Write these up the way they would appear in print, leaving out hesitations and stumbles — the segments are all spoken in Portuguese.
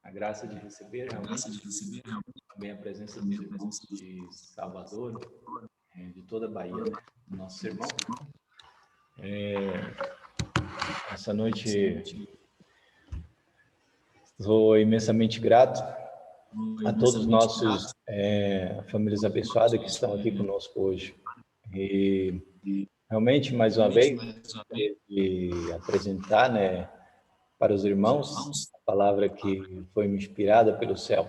a graça de receber realmente também a presença dos irmãos de Salvador, de toda a Bahia, né? Nossos irmãos. Essa noite estou imensamente grato a todos os nossos famílias abençoadas que estão aqui conosco hoje. E realmente, mais uma vez, de apresentar, né, para os irmãos a palavra que foi me inspirada pelo céu.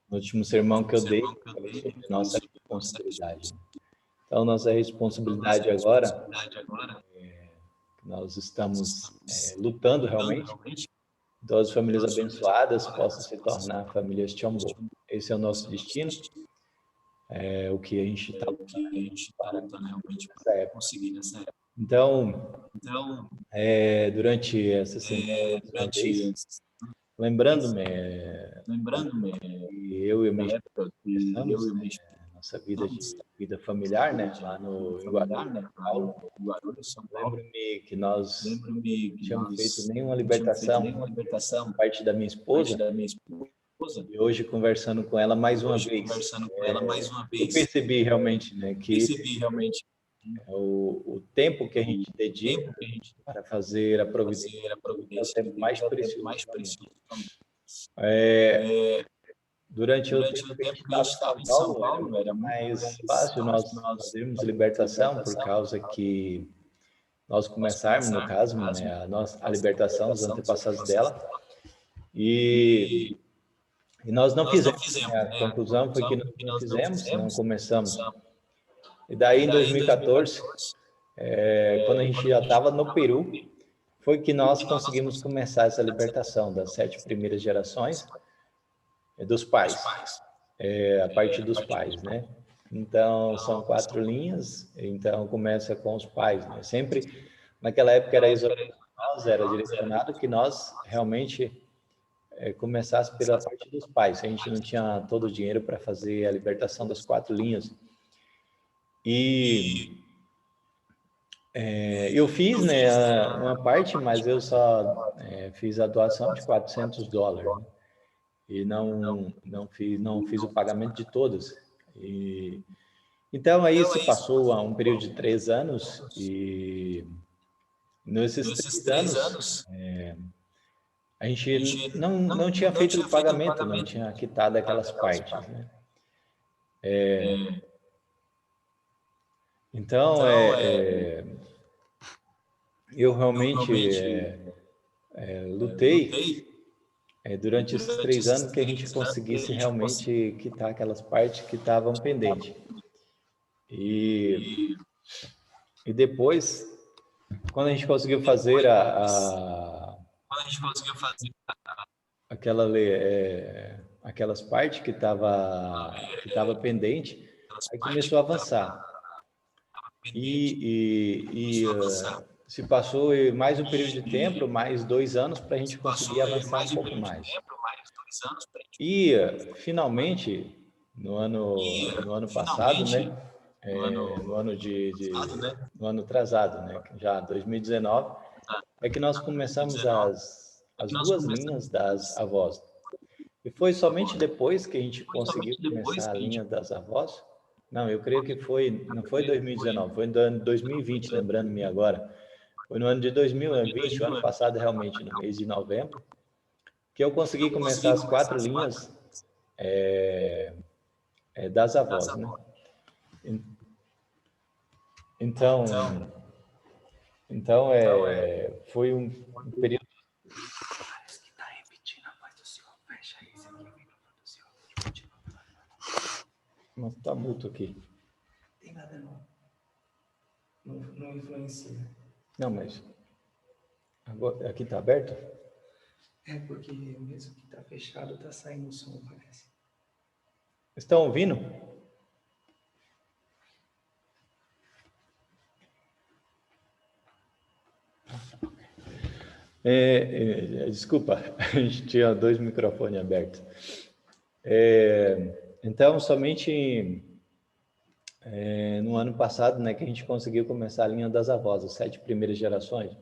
No último sermão que eu dei, falei sobre nossa responsabilidade. Então, nossa responsabilidade agora, nós estamos lutando realmente, todas as famílias abençoadas possam se tornar famílias Tchambô. Esse é o nosso destino, o que a gente está lutando para conseguir nessa época. Então, durante essa semana, uma vez, lembrando-me que eu e minha esposa começamos nossa vida familiar, né, lá em Guarulhos, São Paulo. Lembro-me que nós não tínhamos feito nenhuma libertação por parte da minha esposa, e hoje conversando com ela mais uma vez, eu percebi realmente, né, que o tempo que a gente dedica para fazer a providência é o tempo mais precioso realmente. Durante o tempo que a gente estava em São Paulo, era muito mais fácil nós fazermos libertação, por causa que nós começarmos, no caso, né, a libertação dos antepassados dela, e nós não fizemos, né? A conclusão foi que nós não fizemos, não começamos. E daí, em 2014, quando a gente já estava no Peru, foi que nós conseguimos começar essa libertação das 7 primeiras gerações dos pais, a partir dos pais, né? Então, são 4 linhas, então começa com os pais, né? Sempre, naquela época era direcionado que nós realmente começasse pela parte dos pais. A gente não tinha todo o dinheiro para fazer a libertação das 4 linhas. E eu fiz, né, uma parte, mas eu só fiz a doação de $400, né? E não fiz o pagamento de todas. Então aí se passou um período de 3 anos, e nesses 3 anos a gente não tinha feito o pagamento, não tinha quitado aquelas partes, né? Então eu realmente lutei durante esses 3 anos que a gente conseguisse realmente quitar aquelas partes que estavam pendentes. E depois, quando a gente conseguiu fazer aquelas partes que estava pendente, aí começou a avançar. Se passou mais um período de tempo, mais 2 anos, para a gente conseguir avançar um pouco mais. E, finalmente, no ano passado, né? No ano atrasado, né? Já 2019, é que nós começamos as 2 linhas das avós. E foi somente depois que a gente conseguiu começar a linha das avós. Não, eu creio que não foi 2019, foi no ano 2020, lembrando-me agora. Foi no ano de 2020, o ano passado, realmente, no mês de novembro, que eu consegui começar as 4 linhas das avós, né? Então foi um período. Parece que está repetindo a voz do senhor. Fecha esse aqui, o microfone do senhor. Mas está mudo aqui. Tem nada não influencia. Não, mas agora aqui está aberto? É porque mesmo que está fechado, está saindo o som, parece. Estão ouvindo? Desculpa, a gente tinha 2 microfones abertos. Então, somente no ano passado, né, que a gente conseguiu começar a linha das avós, as 7 primeiras gerações.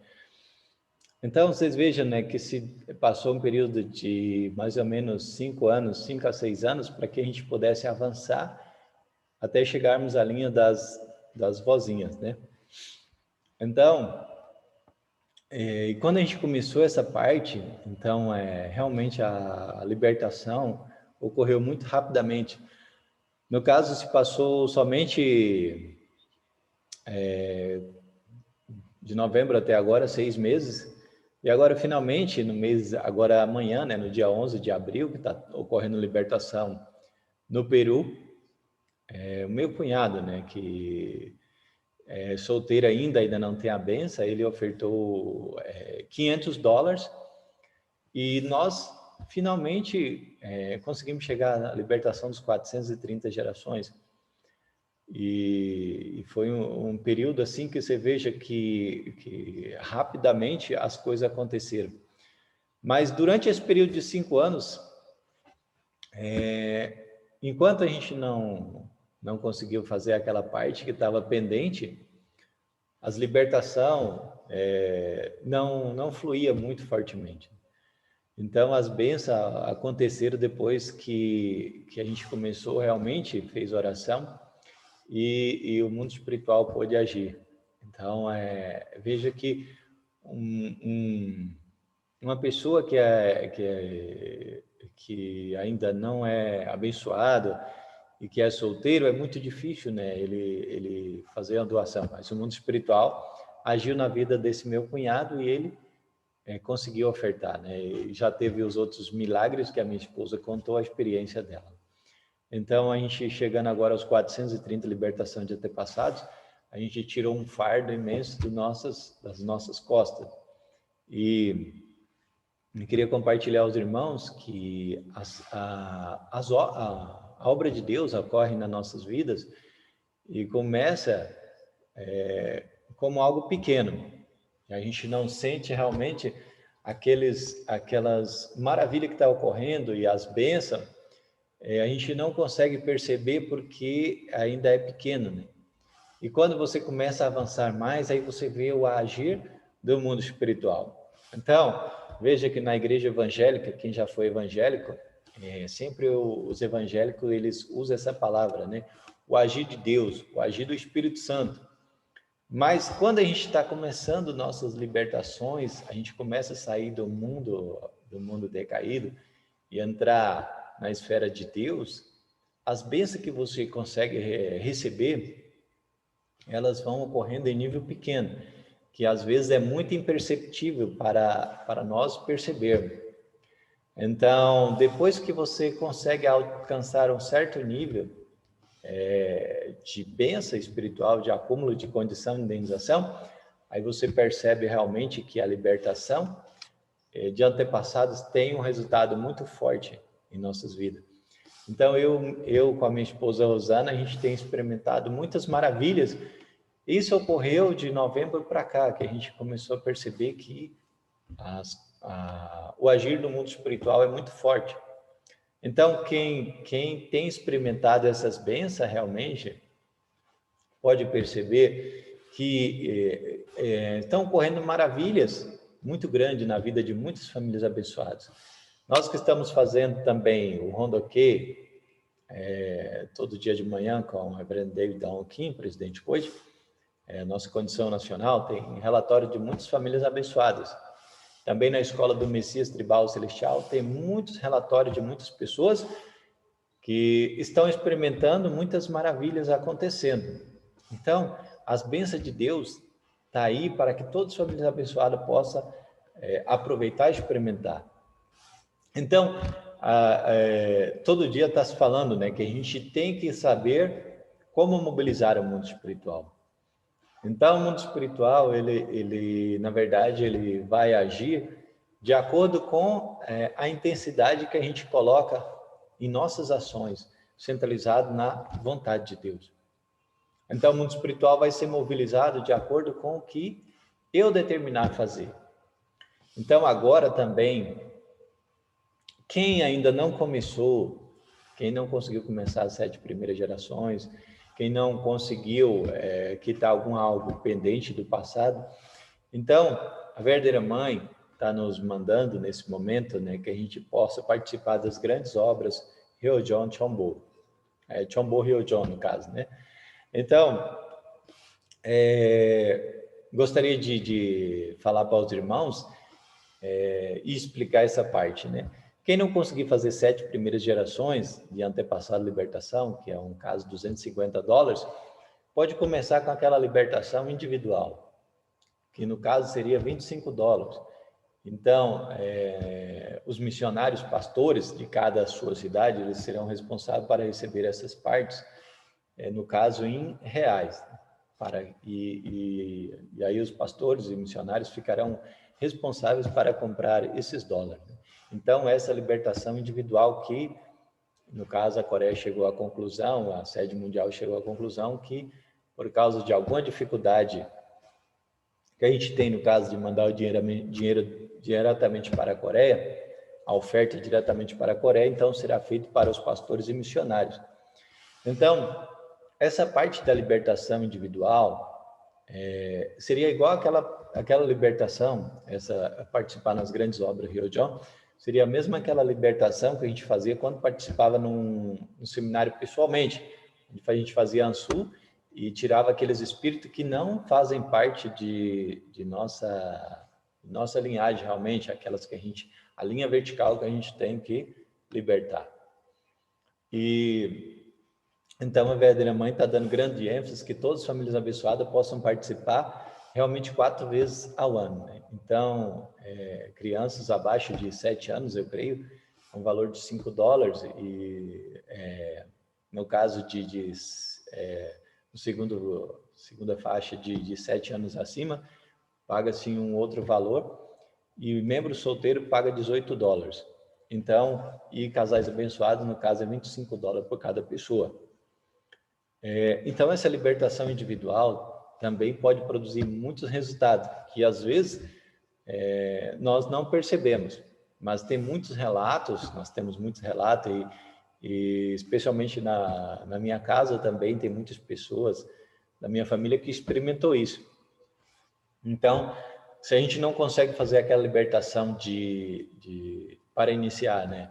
Então, vocês vejam, né, que se passou um período de mais ou menos 5 anos, 5 a 6 anos, para que a gente pudesse avançar até chegarmos à linha das vozinhas, né? Então, e quando a gente começou essa parte, então, realmente a libertação ocorreu muito rapidamente. No caso, se passou somente de novembro até agora, 6 meses, e agora, finalmente, no mês, agora amanhã, né, no dia 11 de abril, que está ocorrendo libertação no Peru, o meu cunhado, né, que é solteiro ainda não tem a benção, ele ofertou $500 e nós, finalmente, conseguimos chegar à libertação dos 430 gerações. E foi um período assim que você veja que rapidamente as coisas aconteceram. Mas durante esse período de 5 anos, enquanto a gente não conseguiu fazer aquela parte que estava pendente, as libertação não fluía muito fortemente. Então, as bênçãos aconteceram depois que a gente começou realmente, fez oração, e o mundo espiritual pôde agir. Então, veja que uma pessoa que ainda não é abençoado e que é solteiro, é muito difícil, né, ele fazer a doação. Mas o mundo espiritual agiu na vida desse meu cunhado e ele conseguiu ofertar, né? E já teve os outros milagres que a minha esposa contou a experiência dela. Então, a gente chegando agora aos 430 libertação de antepassados, a gente tirou um fardo imenso das nossas costas. E eu queria compartilhar aos irmãos que a obra de Deus ocorre nas nossas vidas e começa como algo pequeno. A gente não sente realmente aquelas maravilhas que estão ocorrendo e as bênçãos, a gente não consegue perceber porque ainda é pequeno, né? E quando você começa a avançar mais, aí você vê o agir do mundo espiritual. Então, veja que na igreja evangélica, quem já foi evangélico, sempre os evangélicos, eles usam essa palavra, né? O agir de Deus, o agir do Espírito Santo. Mas quando a gente está começando nossas libertações, a gente começa a sair do mundo decaído e entrar na esfera de Deus, as bênçãos que você consegue receber, elas vão ocorrendo em nível pequeno, que às vezes é muito imperceptível para nós percebermos. Então, depois que você consegue alcançar um certo nível de bênção espiritual, de acúmulo de condição de indenização, aí você percebe realmente que a libertação de antepassados tem um resultado muito forte em nossas vidas. Então, eu com a minha esposa Rosana, a gente tem experimentado muitas maravilhas. Isso ocorreu de novembro para cá, que a gente começou a perceber que o agir do mundo espiritual é muito forte. Então, quem tem experimentado essas bênçãos realmente pode perceber que estão ocorrendo maravilhas muito grandes na vida de muitas famílias abençoadas. Nós que estamos fazendo também o Rondoquê, todo dia de manhã com o reverendo David Kim, presidente hoje, nossa condição nacional tem relatório de muitas famílias abençoadas. Também na Escola do Messias Tribal Celestial tem muitos relatórios de muitas pessoas que estão experimentando muitas maravilhas acontecendo. Então, as bênçãos de Deus estão aí para que todas as famílias abençoadas possam aproveitar e experimentar. Então, todo dia está se falando, né, que a gente tem que saber como mobilizar o mundo espiritual. Então, o mundo espiritual, ele na verdade, ele vai agir de acordo com a intensidade que a gente coloca em nossas ações, centralizado na vontade de Deus. Então, o mundo espiritual vai ser mobilizado de acordo com o que eu determinar fazer. Então, agora também, quem ainda não começou, quem não conseguiu começar as 7 primeiras gerações, quem não conseguiu quitar algo pendente do passado, então, a verdadeira mãe está nos mandando nesse momento, né, que a gente possa participar das grandes obras Ryojon Chombo. Chombo Ryojon, no caso, né? Então, gostaria de falar para os irmãos e explicar essa parte, né? Quem não conseguir fazer 7 primeiras gerações de antepassado libertação, que é um caso de $250, pode começar com aquela libertação individual, que no caso seria $25. Então, os missionários, pastores de cada sua cidade, eles serão responsáveis para receber essas partes, no caso em reais. E aí os pastores e missionários ficarão responsáveis para comprar esses dólares. Então, essa libertação individual que, no caso, a Coreia chegou à conclusão, a sede mundial chegou à conclusão que, por causa de alguma dificuldade que a gente tem no caso de mandar o dinheiro diretamente para a Coreia, a oferta diretamente para a Coreia, então será feito para os pastores e missionários. Então, essa parte da libertação individual seria igual aquela libertação, participar nas grandes obras Ryojon, seria a mesma aquela libertação que a gente fazia quando participava num seminário pessoalmente. A gente fazia Ansu e tirava aqueles espíritos que não fazem parte de nossa linhagem realmente, aquelas que a linha vertical que a gente tem que libertar. E então a verdadeira mãe está dando grande ênfase que todas as famílias abençoadas possam participar realmente 4 vezes ao ano, né? Então, crianças abaixo de 7 anos, eu creio, um valor de $5, e no caso segunda faixa de 7 anos acima, paga-se um outro valor, e membro solteiro paga $18. Então, e casais abençoados, no caso, é $25 por cada pessoa. Então, essa libertação individual também pode produzir muitos resultados, que às vezes nós não percebemos, mas tem muitos relatos, nós temos muitos relatos, e especialmente na minha casa também tem muitas pessoas da minha família que experimentou isso. Então, se a gente não consegue fazer aquela libertação para iniciar, né,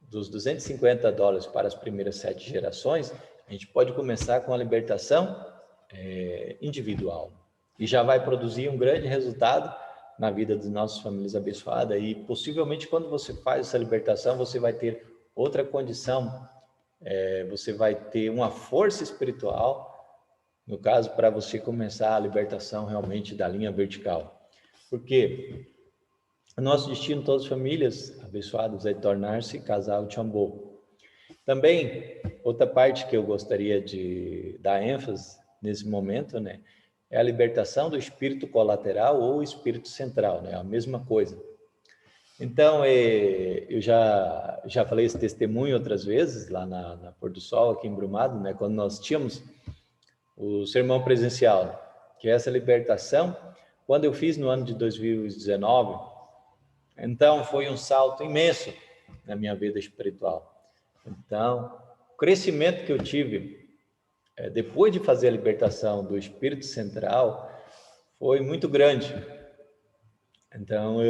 dos $250 para as primeiras 7 gerações, a gente pode começar com a libertação individual. E já vai produzir um grande resultado na vida das nossas famílias abençoadas. E possivelmente quando você faz essa libertação, você vai ter outra condição, você vai ter uma força espiritual, no caso, para você começar a libertação realmente da linha vertical. Porque o nosso destino, todas as famílias abençoadas, é tornar-se casal Chombo. Também, outra parte que eu gostaria de dar ênfase nesse momento, né, é a libertação do espírito colateral ou espírito central, né, a mesma coisa. Então, eu já falei esse testemunho outras vezes, lá na Pôr do Sol, aqui em Brumado, né, quando nós tínhamos o sermão presencial, que é essa libertação, quando eu fiz no ano de 2019, então foi um salto imenso na minha vida espiritual. Então, o crescimento que eu tive depois de fazer a libertação do espírito central foi muito grande. Então,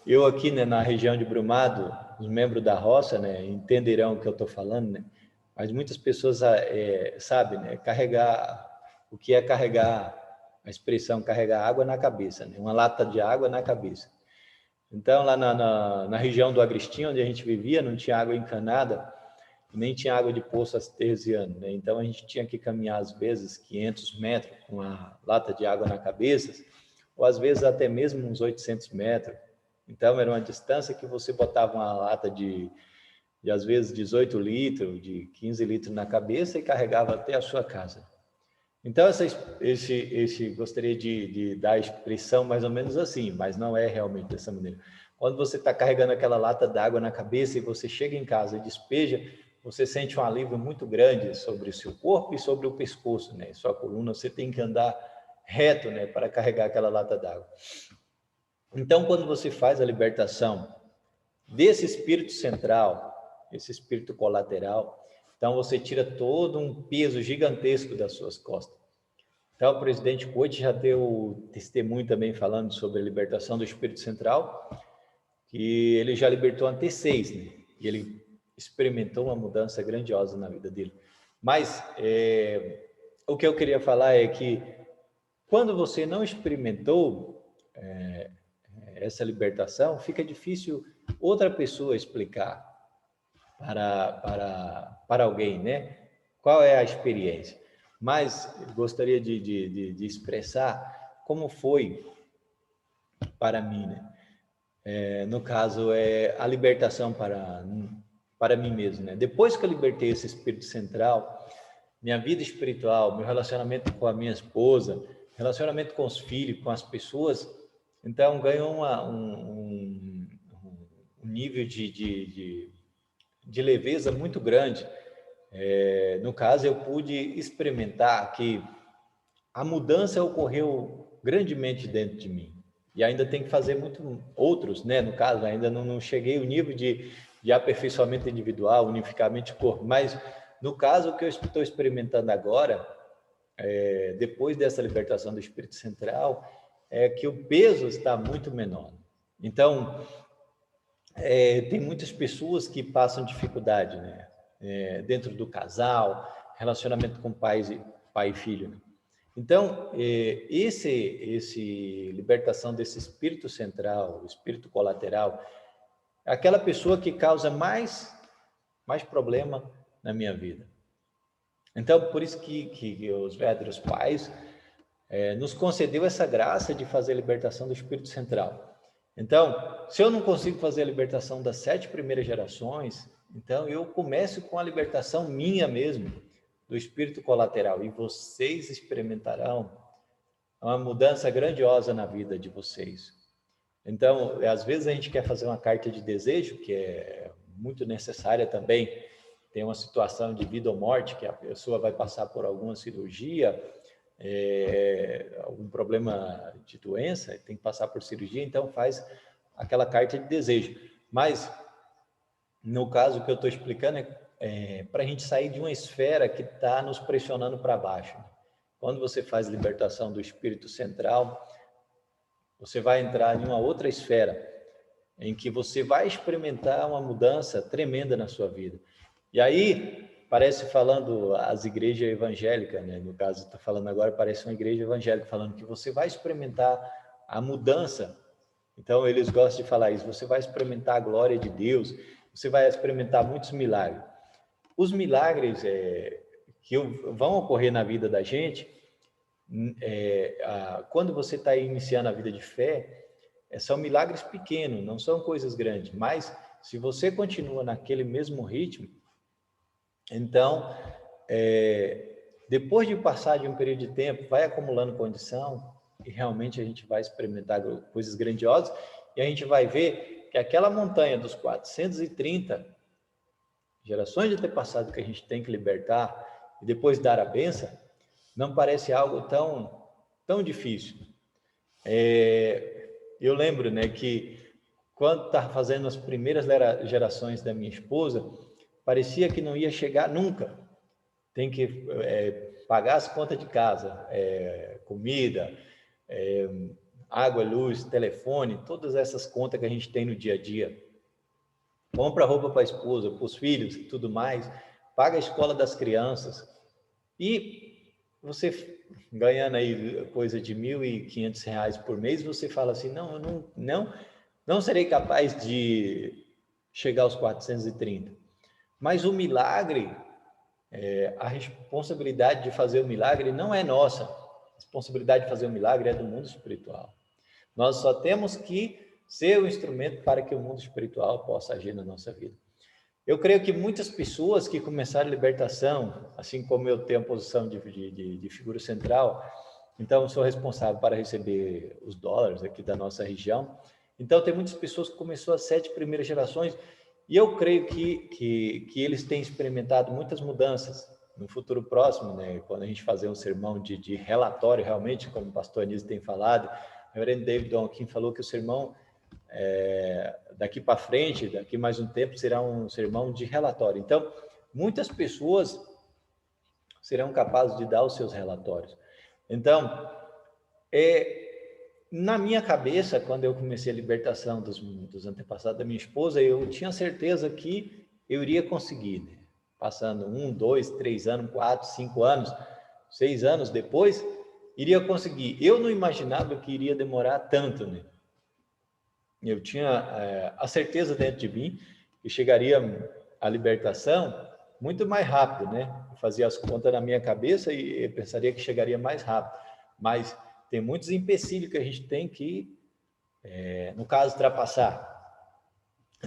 eu aqui, né, na região de Brumado, os membros da roça, né, entenderão o que eu estou falando, né? Mas muitas pessoas sabem, né, o que é carregar, a expressão carregar água na cabeça, né? Uma lata de água na cabeça. Então, lá na região do Agristinho, onde a gente vivia, não tinha água encanada, nem tinha água de poço artesiano, né? Então, a gente tinha que caminhar, às vezes, 500 metros com a lata de água na cabeça, ou às vezes até mesmo uns 800 metros. Então, era uma distância que você botava uma lata de às vezes, 18 litros, de 15 litros na cabeça e carregava até a sua casa. Então, gostaria de dar a expressão mais ou menos assim, mas não é realmente dessa maneira. Quando você está carregando aquela lata d'água na cabeça e você chega em casa e despeja, você sente um alívio muito grande sobre o seu corpo e sobre o pescoço, né? Sua coluna, você tem que andar reto, né, para carregar aquela lata d'água. Então, quando você faz a libertação desse espírito central, esse espírito colateral, então você tira todo um peso gigantesco das suas costas. Então, o presidente Coach já deu testemunho também falando sobre a libertação do espírito central, que ele já libertou até 6, né? E ele experimentou uma mudança grandiosa na vida dele. Mas o que eu queria falar é que quando você não experimentou essa libertação, fica difícil outra pessoa explicar para alguém, né? Qual é a experiência? Mas gostaria de expressar como foi para mim, né? No caso, a libertação para mim mesmo, né? Depois que eu libertei esse espírito central, minha vida espiritual, meu relacionamento com a minha esposa, relacionamento com os filhos, com as pessoas, então ganhou um nível de leveza muito grande. No caso, eu pude experimentar que a mudança ocorreu grandemente dentro de mim. E ainda tem que fazer outros, né? No caso, ainda não cheguei ao nível de aperfeiçoamento individual, unificamento de corpo. Mas, no caso, o que eu estou experimentando agora, depois dessa libertação do espírito central, é que o peso está muito menor. Então, tem muitas pessoas que passam dificuldade, né? Dentro do casal, relacionamento com pai e filho, né? Então, esse libertação desse espírito central, o espírito colateral, é aquela pessoa que causa mais problema na minha vida. Então, por isso que os verdadeiros pais nos concedeu essa graça de fazer a libertação do espírito central. Então, se eu não consigo fazer a libertação das 7 primeiras gerações, então eu começo com a libertação minha mesmo, do espírito colateral, e vocês experimentarão uma mudança grandiosa na vida de vocês. Então, às vezes a gente quer fazer uma carta de desejo, que é muito necessária também. Tem uma situação de vida ou morte, que a pessoa vai passar por alguma cirurgia, algum problema de doença, tem que passar por cirurgia, então faz aquela carta de desejo. Mas, no caso que eu estou explicando, para a gente sair de uma esfera que está nos pressionando para baixo. Quando você faz libertação do espírito central, você vai entrar em uma outra esfera, em que você vai experimentar uma mudança tremenda na sua vida. E aí, parece falando as igrejas evangélicas, né? No caso, estou falando agora, parece uma igreja evangélica, falando que você vai experimentar a mudança. Então, eles gostam de falar isso, você vai experimentar a glória de Deus, você vai experimentar muitos milagres. Os milagres que vão ocorrer na vida da gente, quando você está iniciando a vida de fé, são milagres pequenos, não são coisas grandes, mas se você continua naquele mesmo ritmo, então, depois de passar de um período de tempo, vai acumulando condição e realmente a gente vai experimentar coisas grandiosas e a gente vai ver que aquela montanha dos 430 gerações de antepassado que a gente tem que libertar e depois dar a benção, não parece algo tão difícil. Eu lembro, né, que quando estava fazendo as primeiras gerações da minha esposa, parecia que não ia chegar nunca. Tem que pagar as contas de casa, comida, água, luz, telefone, todas essas contas que a gente tem no dia a dia. Compra roupa para a esposa, para os filhos e tudo mais, paga a escola das crianças. E você ganhando aí coisa de R$ 1.500 por mês, você fala assim, não serei capaz de chegar aos 430. Mas o milagre, a responsabilidade de fazer o milagre não é nossa. A responsabilidade de fazer o milagre é do mundo espiritual. Nós só temos que ser o instrumento para que o mundo espiritual possa agir na nossa vida. Eu creio que muitas pessoas que começaram a libertação, assim como eu tenho a posição de figura central, então sou responsável para receber os dólares aqui da nossa região. Então tem muitas pessoas que começaram as 7 primeiras gerações e eu creio que eles têm experimentado muitas mudanças no futuro próximo, né? Quando a gente fazer um sermão de relatório, realmente, como o pastor Anísio tem falado, o reverendo David Donkin falou que o sermão daqui para frente, daqui mais um tempo, será um sermão de relatório. Então, muitas pessoas serão capazes de dar os seus relatórios. Então, na minha cabeça, quando eu comecei a libertação dos antepassados da minha esposa, eu tinha certeza que eu iria conseguir, né? Passando 1, 2, 3 anos, 4, 5 anos, 6 anos depois, iria conseguir. Eu não imaginava que iria demorar tanto, né? Eu tinha a certeza dentro de mim que chegaria a libertação muito mais rápido, né? Eu fazia as contas na minha cabeça e pensaria que chegaria mais rápido. Mas tem muitos empecilhos que a gente tem que, no caso, ultrapassar.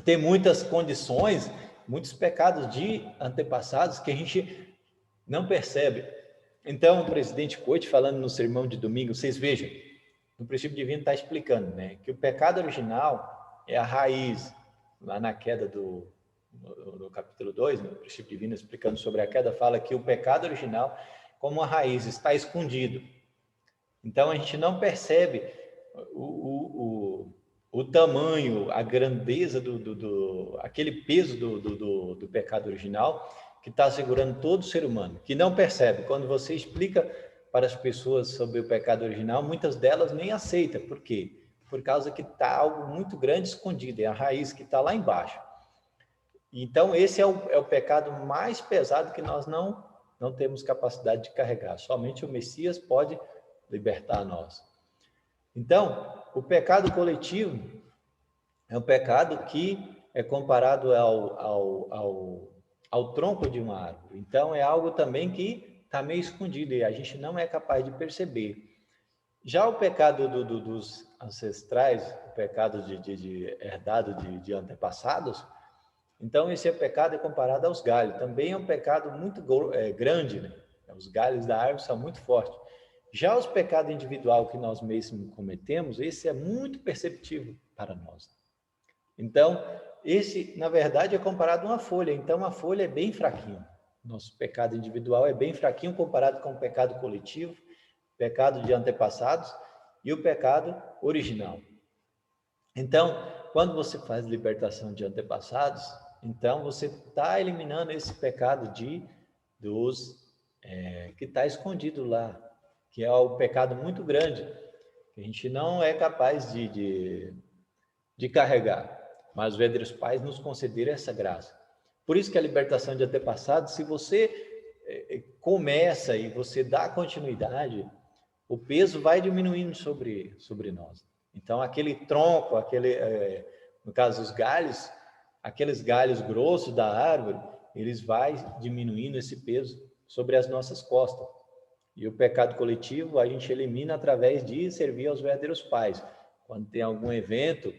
Tem muitas condições, muitos pecados de antepassados que a gente não percebe. Então, o presidente Coach, falando no sermão de domingo, vocês vejam, no princípio divino está explicando, né, que o pecado original é a raiz, lá na queda no capítulo 2, no princípio divino, explicando sobre a queda, fala que o pecado original, como a raiz, está escondido. Então, a gente não percebe o tamanho, a grandeza aquele peso do pecado original que está segurando todo ser humano, que não percebe. Quando você explica para as pessoas sobre o pecado original, muitas delas nem aceitam. Por quê? Por causa que está algo muito grande escondido, é a raiz que está lá embaixo. Então, esse é o pecado mais pesado que nós não temos capacidade de carregar. Somente o Messias pode libertar nós. Então, o pecado coletivo é um pecado que é comparado ao tronco de uma árvore. Então, é algo também que está meio escondido e a gente não é capaz de perceber. Já o pecado dos ancestrais, o pecado herdado de antepassados, então esse pecado é comparado aos galhos. Também é um pecado muito grande, né? Os galhos da árvore são muito fortes. Já os pecados individuais que nós mesmos cometemos, esse é muito perceptível para nós. Então, esse, na verdade, é comparado a uma folha. Então, a folha é bem fraquinho. Nosso pecado individual é bem fraquinho comparado com o pecado coletivo, pecado de antepassados e o pecado original. Então, quando você faz libertação de antepassados, então você está eliminando esse pecado que está escondido lá, que é o pecado muito grande, que a gente não é capaz de carregar. Mas os verdadeiros pais nos concederam essa graça. Por isso que a libertação de antepassados, se você começa e você dá continuidade, o peso vai diminuindo sobre nós. Então, aquele tronco, no caso, os galhos, aqueles galhos grossos da árvore, eles vão diminuindo esse peso sobre as nossas costas. E o pecado coletivo a gente elimina através de servir aos verdadeiros pais. Quando tem algum evento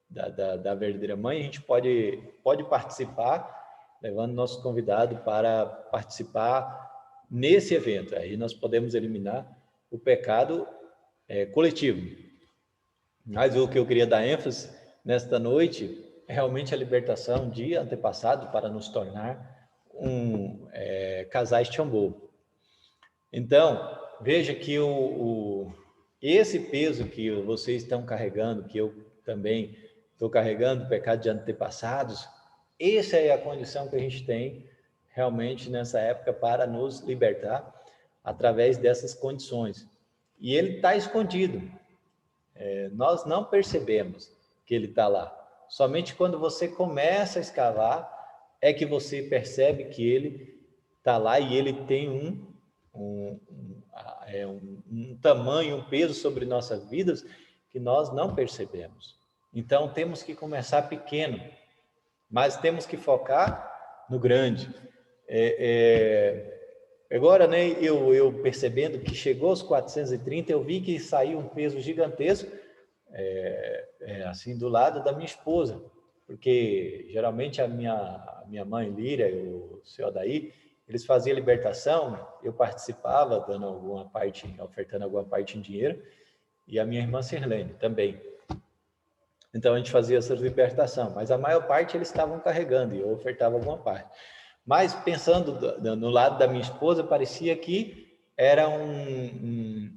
da verdadeira mãe, a gente pode participar, levando nosso convidado para participar nesse evento. Aí nós podemos eliminar o pecado coletivo. Mas o que eu queria dar ênfase nesta noite é realmente a libertação de antepassado para nos tornar casais Chambô. Então, veja que esse peso que vocês estão carregando, que eu também estou carregando, o pecado de antepassados, essa é a condição que a gente tem realmente nessa época para nos libertar através dessas condições. E ele está escondido. Nós não percebemos que ele está lá. Somente quando você começa a escavar é que você percebe que ele está lá e ele tem um tamanho, um peso sobre nossas vidas que nós não percebemos. Então, temos que começar pequeno, mas temos que focar no grande. Agora, né, eu percebendo que chegou aos 430, eu vi que saiu um peso gigantesco, assim, do lado da minha esposa, porque geralmente a minha mãe Líria e o seu Adair, eles faziam libertação, eu participava, dando alguma parte, ofertando alguma parte em dinheiro, e a minha irmã Sirlene também. Então a gente fazia essa libertação, mas a maior parte eles estavam carregando e eu ofertava alguma parte. Mas pensando no lado da minha esposa, parecia que era um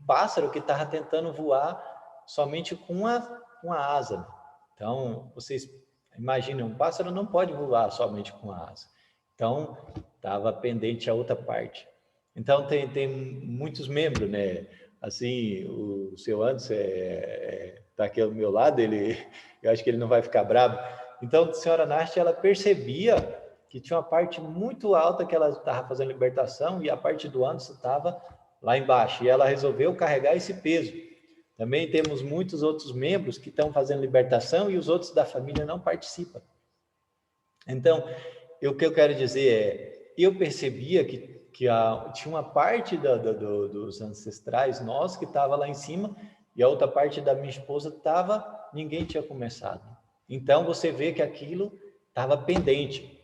pássaro que estava tentando voar somente com uma asa. Então, vocês imaginem, um pássaro não pode voar somente com a asa. Então, estava pendente a outra parte. Então, tem muitos membros, né? Assim, o seu Anderson tá aqui ao meu lado, eu acho que ele não vai ficar bravo. Então, a senhora Nasty, ela percebia que tinha uma parte muito alta que ela estava fazendo libertação e a parte do Anderson estava lá embaixo. E ela resolveu carregar esse peso. Também temos muitos outros membros que estão fazendo libertação e os outros da família não participam. Então, o que eu quero dizer eu percebia que tinha uma parte dos ancestrais nós que estava lá em cima e a outra parte da minha esposa estava, ninguém tinha começado. Então, você vê que aquilo estava pendente.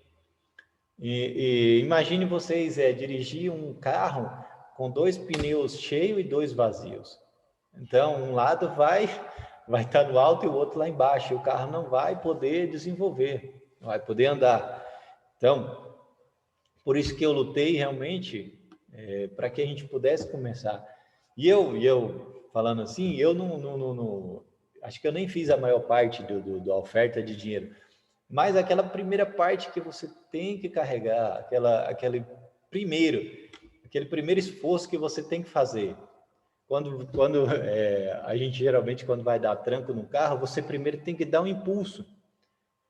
E imagine vocês dirigir um carro com 2 pneus cheios e 2 vazios. Então, um lado vai estar no alto e o outro lá embaixo. E o carro não vai poder desenvolver, não vai poder andar. Então, por isso que eu lutei realmente para que a gente pudesse começar. E eu falando assim, eu não acho que eu nem fiz a maior parte da oferta de dinheiro, mas aquela primeira parte que você tem que carregar, aquele primeiro esforço que você tem que fazer. Quando a gente geralmente, quando vai dar tranco no carro, você primeiro tem que dar um impulso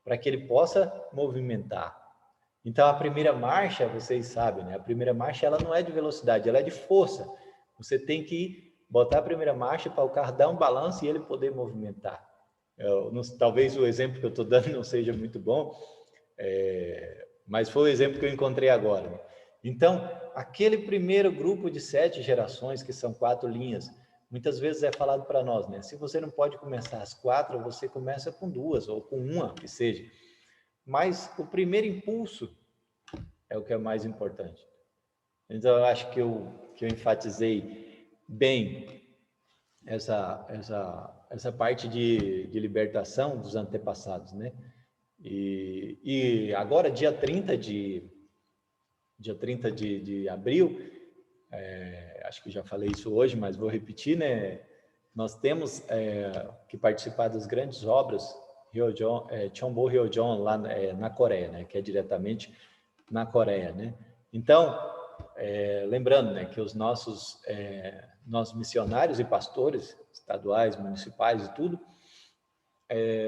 para que ele possa movimentar. Então, a primeira marcha, vocês sabem, né? A primeira marcha, ela não é de velocidade, ela é de força. Você tem que botar a primeira marcha para o carro dar um balanço e ele poder movimentar. Talvez o exemplo que eu estou dando não seja muito bom, mas foi o exemplo que eu encontrei agora. Né? Então, aquele primeiro grupo de 7 gerações, que são 4 linhas, muitas vezes é falado para nós, né? Se você não pode começar as 4, você começa com 2 ou com 1, que seja. Mas o primeiro impulso é o que é mais importante. Então, eu acho que eu enfatizei bem essa parte de libertação dos antepassados, né? E agora, dia 30 de abril, acho que já falei isso hoje, mas vou repetir, né? Nós temos que participar das grandes obras Cheonbuk Ryojeon, lá na Coreia, né? Que é diretamente na Coreia, né? Então, lembrando, né, que os nossos missionários e pastores estaduais, municipais e tudo,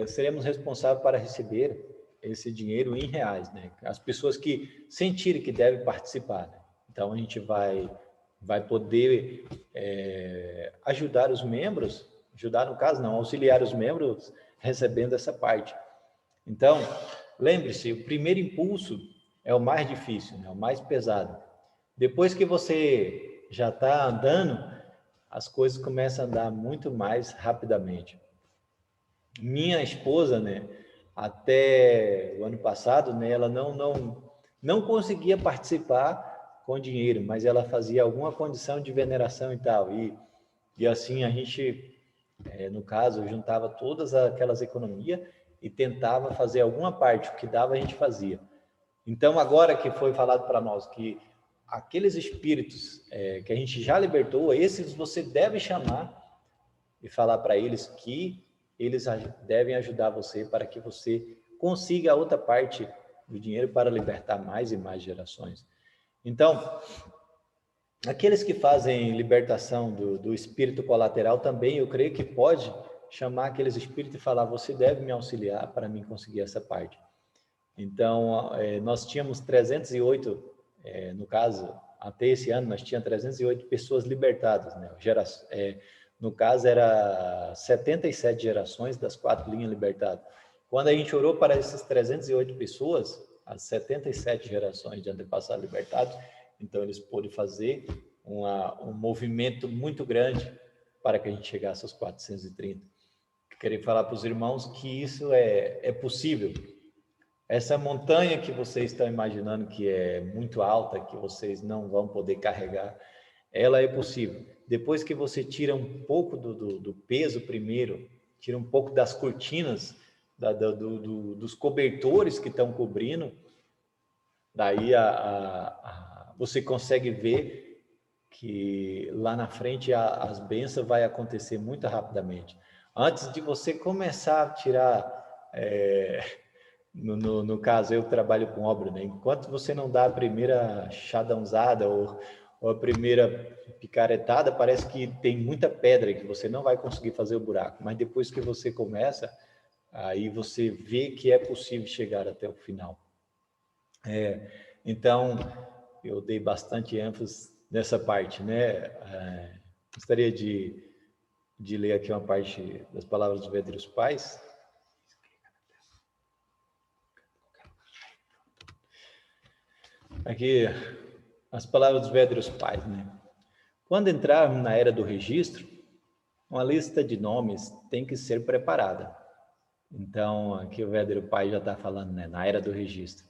seremos responsáveis para receber esse dinheiro em reais, né? As pessoas que sentirem que devem participar, né? Então, a gente vai poder ajudar os membros, ajudar no caso não, auxiliar os membros recebendo essa parte. Então, lembre-se, o primeiro impulso é o mais difícil, né? O mais pesado. Depois que você já está andando, as coisas começam a andar muito mais rapidamente. Minha esposa, né, até o ano passado, né, ela não conseguia participar com dinheiro, mas ela fazia alguma condição de veneração e tal. E assim a gente, no caso, juntava todas aquelas economias e tentava fazer alguma parte, o que dava a gente fazia. Então, agora que foi falado para nós que aqueles espíritos que a gente já libertou, esses você deve chamar e falar para eles que eles devem ajudar você para que você consiga a outra parte do dinheiro para libertar mais e mais gerações. Então, aqueles que fazem libertação do espírito colateral também, eu creio que pode chamar aqueles espíritos e falar, você deve me auxiliar para mim conseguir essa parte. Então, nós tínhamos 308, no caso, até esse ano, nós tínhamos 308 pessoas libertadas, né? No caso, era 77 gerações das 4 linhas libertadas. Quando a gente orou para essas 308 pessoas, as 77 gerações de antepassados libertados, então eles pôde fazer um movimento muito grande para que a gente chegasse aos 430. Queria falar para os irmãos que isso é possível. Essa montanha que vocês estão imaginando que é muito alta, que vocês não vão poder carregar, ela é possível. Depois que você tira um pouco do peso primeiro, tira um pouco das cortinas, dos cobertores que estão cobrindo, daí você consegue ver que lá na frente as bênçãos vai acontecer muito rapidamente. Antes de você começar a tirar... No caso, eu trabalho com obra, né? Enquanto você não dá a primeira chadãozada ou ou a primeira picaretada, parece que tem muita pedra que você não vai conseguir fazer o buraco, mas depois que você começa, aí você vê que é possível chegar até o final. Então, eu dei bastante ênfase nessa parte, né? Gostaria de ler aqui uma parte das palavras dos verdadeiros pais. Aqui, as palavras dos verdadeiros pais, né? Quando entrarmos na era do registro, uma lista de nomes tem que ser preparada. Então, aqui o verdadeiro pai já está falando, né? Na era do registro.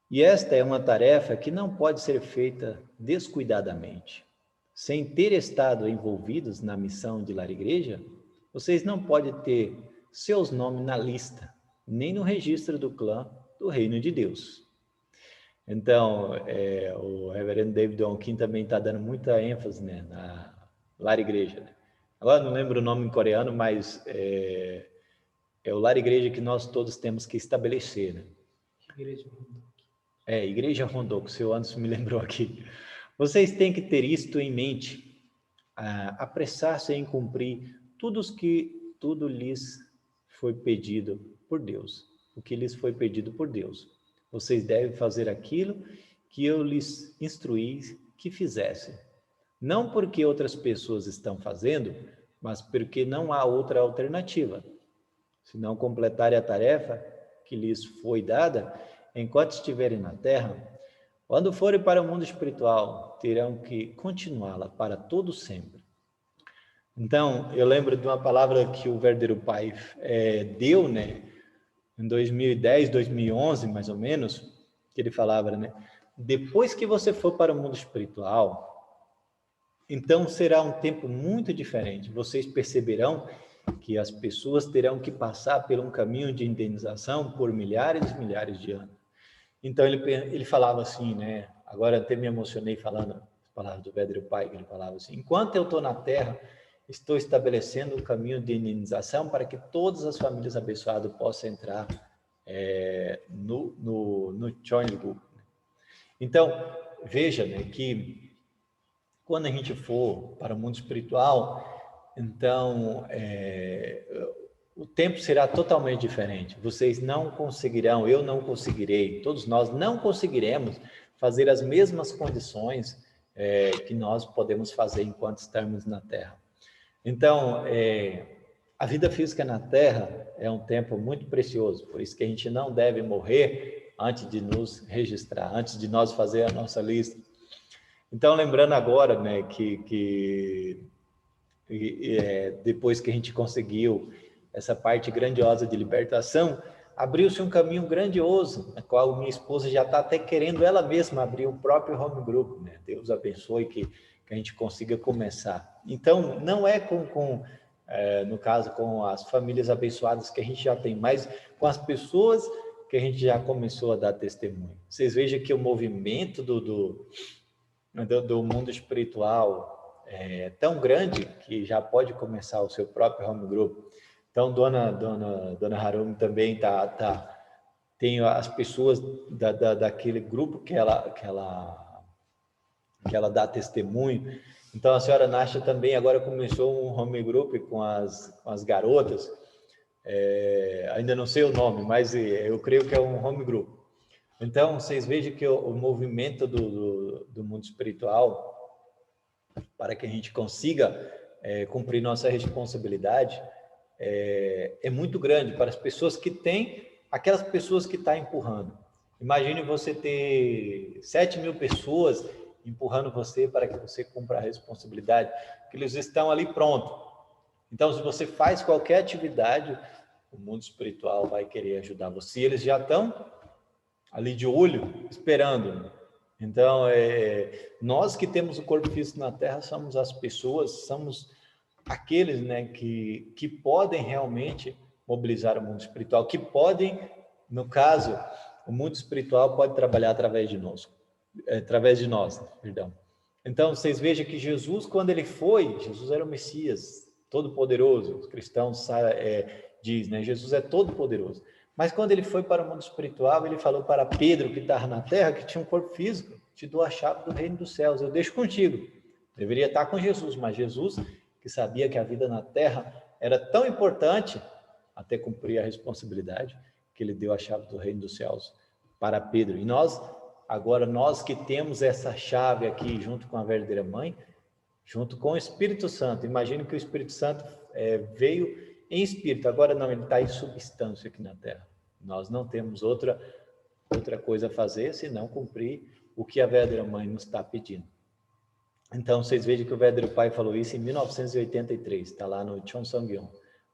E esta é uma tarefa que não pode ser feita descuidadamente. Sem ter estado envolvidos na missão de Lar Igreja, vocês não podem ter seus nomes na lista, nem no registro do clã do Reino de Deus. Então, o reverendo David Donkin também está dando muita ênfase, né, na Lar Igreja. Né? Agora não lembro o nome em coreano, mas é o Lar Igreja que nós todos temos que estabelecer. Né? Igreja Hondoki. Igreja Hondoki, o seu Anderson me lembrou aqui. Vocês têm que ter isto em mente, apressar-se em cumprir tudo lhes foi pedido por Deus, o que lhes foi pedido por Deus. Vocês devem fazer aquilo que eu lhes instruí que fizessem. Não porque outras pessoas estão fazendo, mas porque não há outra alternativa. Se não completarem a tarefa que lhes foi dada, enquanto estiverem na terra, quando forem para o mundo espiritual, terão que continuá-la para todo sempre. Então, eu lembro de uma palavra que o verdadeiro pai deu, né? Em 2010, 2011, mais ou menos, que ele falava, né? Depois que você for para o mundo espiritual, então será um tempo muito diferente. Vocês perceberão que as pessoas terão que passar por um caminho de indenização por milhares e milhares de anos. Então ele falava assim, né? Agora até me emocionei falando as palavras do verdadeiro pai, que ele falava assim: enquanto eu estou na Terra, estou estabelecendo um caminho de indenização para que todas as famílias abençoadas possam entrar no Chongu. Então, veja, né, que quando a gente for para o mundo espiritual, então o tempo será totalmente diferente. Vocês não conseguirão, eu não conseguirei, todos nós não conseguiremos fazer as mesmas condições que nós podemos fazer enquanto estamos na Terra. Então, a vida física na Terra é um tempo muito precioso, por isso que a gente não deve morrer antes de nos registrar, antes de nós fazer a nossa lista. Então, lembrando agora, né, que depois que a gente conseguiu essa parte grandiosa de libertação, abriu-se um caminho grandioso, na qual minha esposa já está até querendo ela mesma abrir o próprio home group, né? Deus abençoe que a gente consiga começar. Então, não é no caso, com as famílias abençoadas que a gente já tem, mas com as pessoas que a gente já começou a dar testemunho. Vocês vejam que o movimento do mundo espiritual é tão grande que já pode começar o seu próprio home group. Então, dona Harumi também tem as pessoas daquele grupo que ela dá testemunho. Então, a senhora Nasha também agora começou um home group com as garotas. Ainda não sei o nome, mas eu creio que é um home group. Então, vocês vejam que o movimento do mundo espiritual, para que a gente consiga cumprir nossa responsabilidade, é muito grande para as pessoas que têm, aquelas pessoas que estão empurrando. Imagine você ter 7.000 pessoas empurrando você para que você cumpra a responsabilidade, que eles estão ali prontos. Então, se você faz qualquer atividade, o mundo espiritual vai querer ajudar você. Eles já estão ali de olho, esperando. Então, nós que temos o corpo físico na Terra, somos as pessoas, somos aqueles, né, que podem realmente mobilizar o mundo espiritual, que podem, no caso, o mundo espiritual pode trabalhar através de nós, perdão. Então, vocês vejam que Jesus, quando ele foi, Jesus era o Messias, todo-poderoso. Os cristãos dizem, né, Jesus é todo-poderoso. Mas quando ele foi para o mundo espiritual, ele falou para Pedro, que estava na terra, que tinha um corpo físico. te dou a chave do reino dos céus, eu deixo contigo. Deveria estar com Jesus, mas Jesus, que sabia que a vida na terra era tão importante, até cumprir a responsabilidade, que ele deu a chave do reino dos céus para Pedro. E nós, agora, nós que temos essa chave aqui, junto com a verdadeira mãe, junto com o Espírito Santo. Imagine que o Espírito Santo veio em espírito, agora não, ele está em substância aqui na terra. Nós não temos outra coisa a fazer, senão cumprir o que a verdadeira mãe nos está pedindo. Então, vocês vejam que o verdadeiro pai falou isso em 1983, está lá no Chon Song-yong,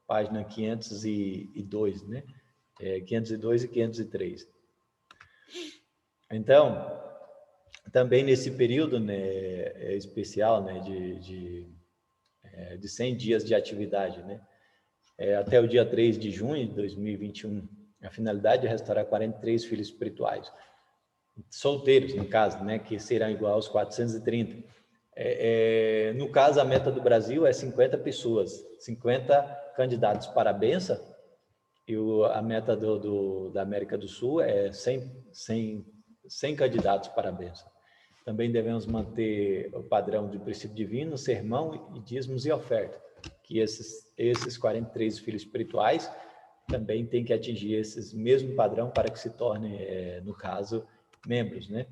página 502, né? 502 e 503. Então, também nesse período, né, especial, né, de 100 dias de atividade, né, até o dia 3 de junho de 2021, a finalidade é restaurar 43 filhos espirituais, solteiros, no caso, né, que serão igual aos 430. No caso, a meta do Brasil é 50 pessoas, 50 candidatos para a benção, e a meta da América do Sul é 100 candidatos para a benção. Também devemos manter o padrão de princípio divino, sermão e dízimos e oferta, que esses 43 filhos espirituais também têm que atingir esse mesmo padrão para que se tornem, no caso, membros, né?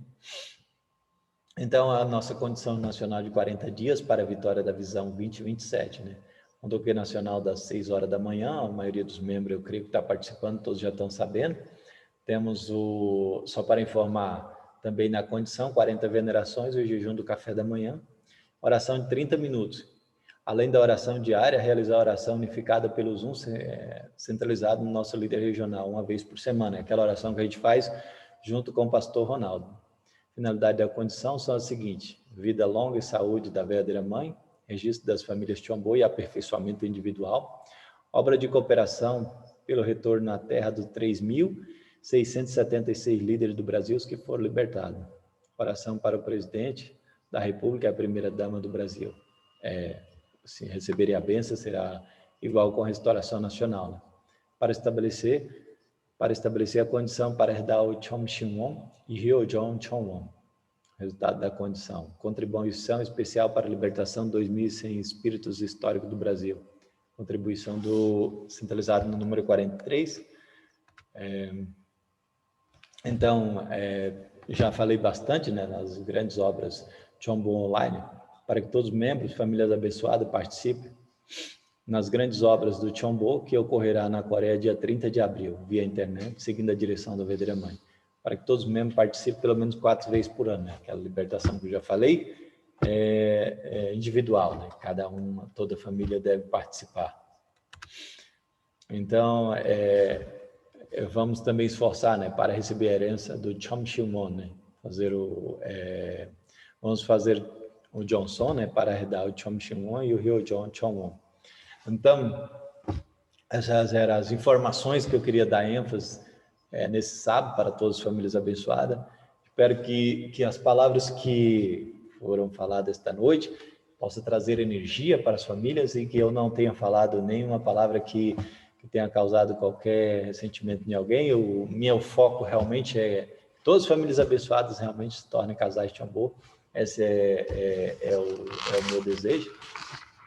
Então, a nossa condição nacional de 40 dias para a vitória da visão 2027, né? Condoquê nacional das 6 horas da manhã, a maioria dos membros, eu creio que está participando, todos já estão sabendo. Temos só para informar, também na condição, 40 venerações, o jejum do café da manhã, oração de 30 minutos. Além da oração diária, realizar a oração unificada pelo Zoom, centralizado no nosso líder regional, uma vez por semana. É aquela oração que a gente faz junto com o pastor Ronaldo. Finalidade da condição são as seguintes: vida longa e saúde da verdadeira mãe, registro das famílias Chombo e aperfeiçoamento individual, obra de cooperação pelo retorno na terra dos 3.676 líderes do Brasil que foram libertados. Oração para o presidente da República e a primeira-dama do Brasil. Se receberem a bênção, será igual com a restauração nacional, né? Para estabelecer a condição para herdar o Chomshinwon e Ryojong Chonwon. Resultado da condição: contribuição especial para a libertação de 2.100 espíritos históricos do Brasil. Contribuição centralizado no número 43. Então, já falei bastante, né, nas grandes obras Chombo Online, para que todos os membros, famílias abençoadas, participem nas grandes obras do Chombo, que ocorrerá na Coreia dia 30 de abril, via internet, seguindo a direção da verdadeira mãe. Para que todos os membros participem pelo menos 4 vezes por ano, né? Aquela libertação que eu já falei, individual, né? Toda a família deve participar. Então, vamos também esforçar, né, para receber a herança do Chomshilmon, né? Vamos fazer o Johnson, né, para herdar o Chomshilmon e o Ryojong Chonwon. Então, essas eram as informações que eu queria dar ênfase nesse sábado para todas as famílias abençoadas. Espero que as palavras que foram faladas esta noite possam trazer energia para as famílias e que eu não tenha falado nenhuma palavra que tenha causado qualquer ressentimento em alguém. Meu foco realmente é que todas as famílias abençoadas realmente se tornem casais de amor. Esse é o meu desejo.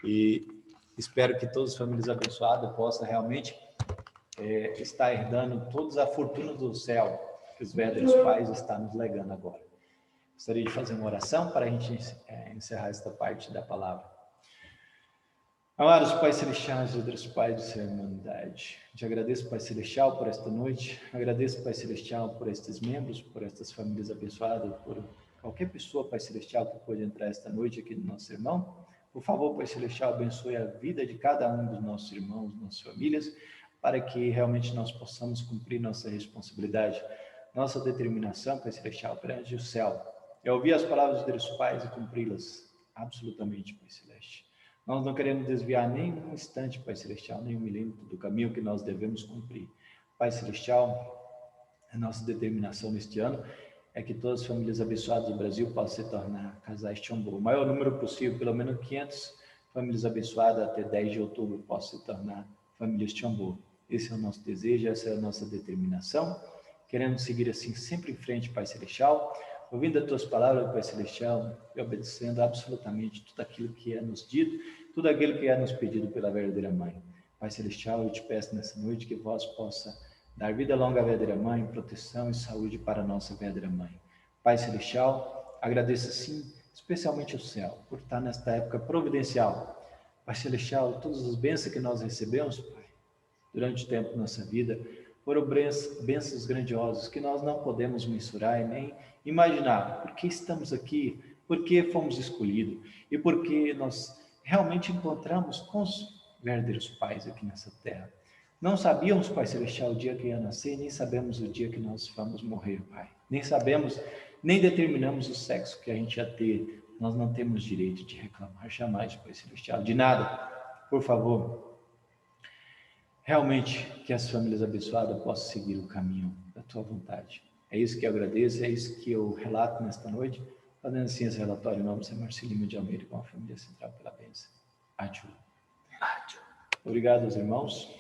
E espero que todas as famílias abençoadas possam realmente estar herdando toda a fortuna do céu que os verdadeiros pais estão nos legando agora. Gostaria de fazer uma oração para a gente encerrar esta parte da palavra. Amados Pai Celestiais, verdadeiros pais do céu e humanidade, te agradeço, Pai Celestial, por esta noite, agradeço, Pai Celestial, por estes membros, por estas famílias abençoadas, por qualquer pessoa, Pai Celestial, que pode entrar esta noite aqui no nosso irmão. Por favor, Pai Celestial, abençoe a vida de cada um dos nossos irmãos, nossas famílias, para que realmente nós possamos cumprir nossa responsabilidade, nossa determinação, Pai Celestial, perante o céu. É ouvir as palavras de Deus pais e cumpri-las absolutamente, Pai Celeste. Nós não queremos desviar nem um instante, Pai Celestial, nem um milímetro do caminho que nós devemos cumprir. Pai Celestial, a nossa determinação neste ano é que todas as famílias abençoadas do Brasil possam se tornar casais Chombo. O maior número possível, pelo menos 500 famílias abençoadas até 10 de outubro possam se tornar famílias Chombo. Esse é o nosso desejo, essa é a nossa determinação. Queremos seguir assim sempre em frente, Pai Celestial. ouvindo as tuas palavras, Pai Celestial, e obedecendo absolutamente tudo aquilo que é nos dito, tudo aquilo que é nos pedido pela verdadeira Mãe. Pai Celestial, eu te peço nessa noite que vós possa dar vida longa à verdadeira Mãe, proteção e saúde para a nossa verdadeira Mãe. Pai Celestial, agradeço sim, especialmente o céu, por estar nesta época providencial. Pai Celestial, todas as bênçãos que nós recebemos, Pai, durante o tempo da nossa vida, foram bênçãos grandiosas que nós não podemos mensurar e nem imaginar. Por que estamos aqui? Por que fomos escolhidos? E por que nós realmente encontramos com os verdadeiros pais aqui nessa terra? Não sabíamos, Pai Celestial, o dia que ia nascer, nem sabemos o dia que nós vamos morrer, Pai. Nem sabemos, nem determinamos o sexo que a gente ia ter. Nós não temos direito de reclamar jamais, Pai Celestial, de nada. Por favor, realmente que as famílias abençoadas possam seguir o caminho da tua vontade. É isso que eu agradeço, é isso que eu relato nesta noite, fazendo assim esse relatório em nome de Marcelino de Almeida com a família central pela bênção. Ádio. Obrigado aos irmãos.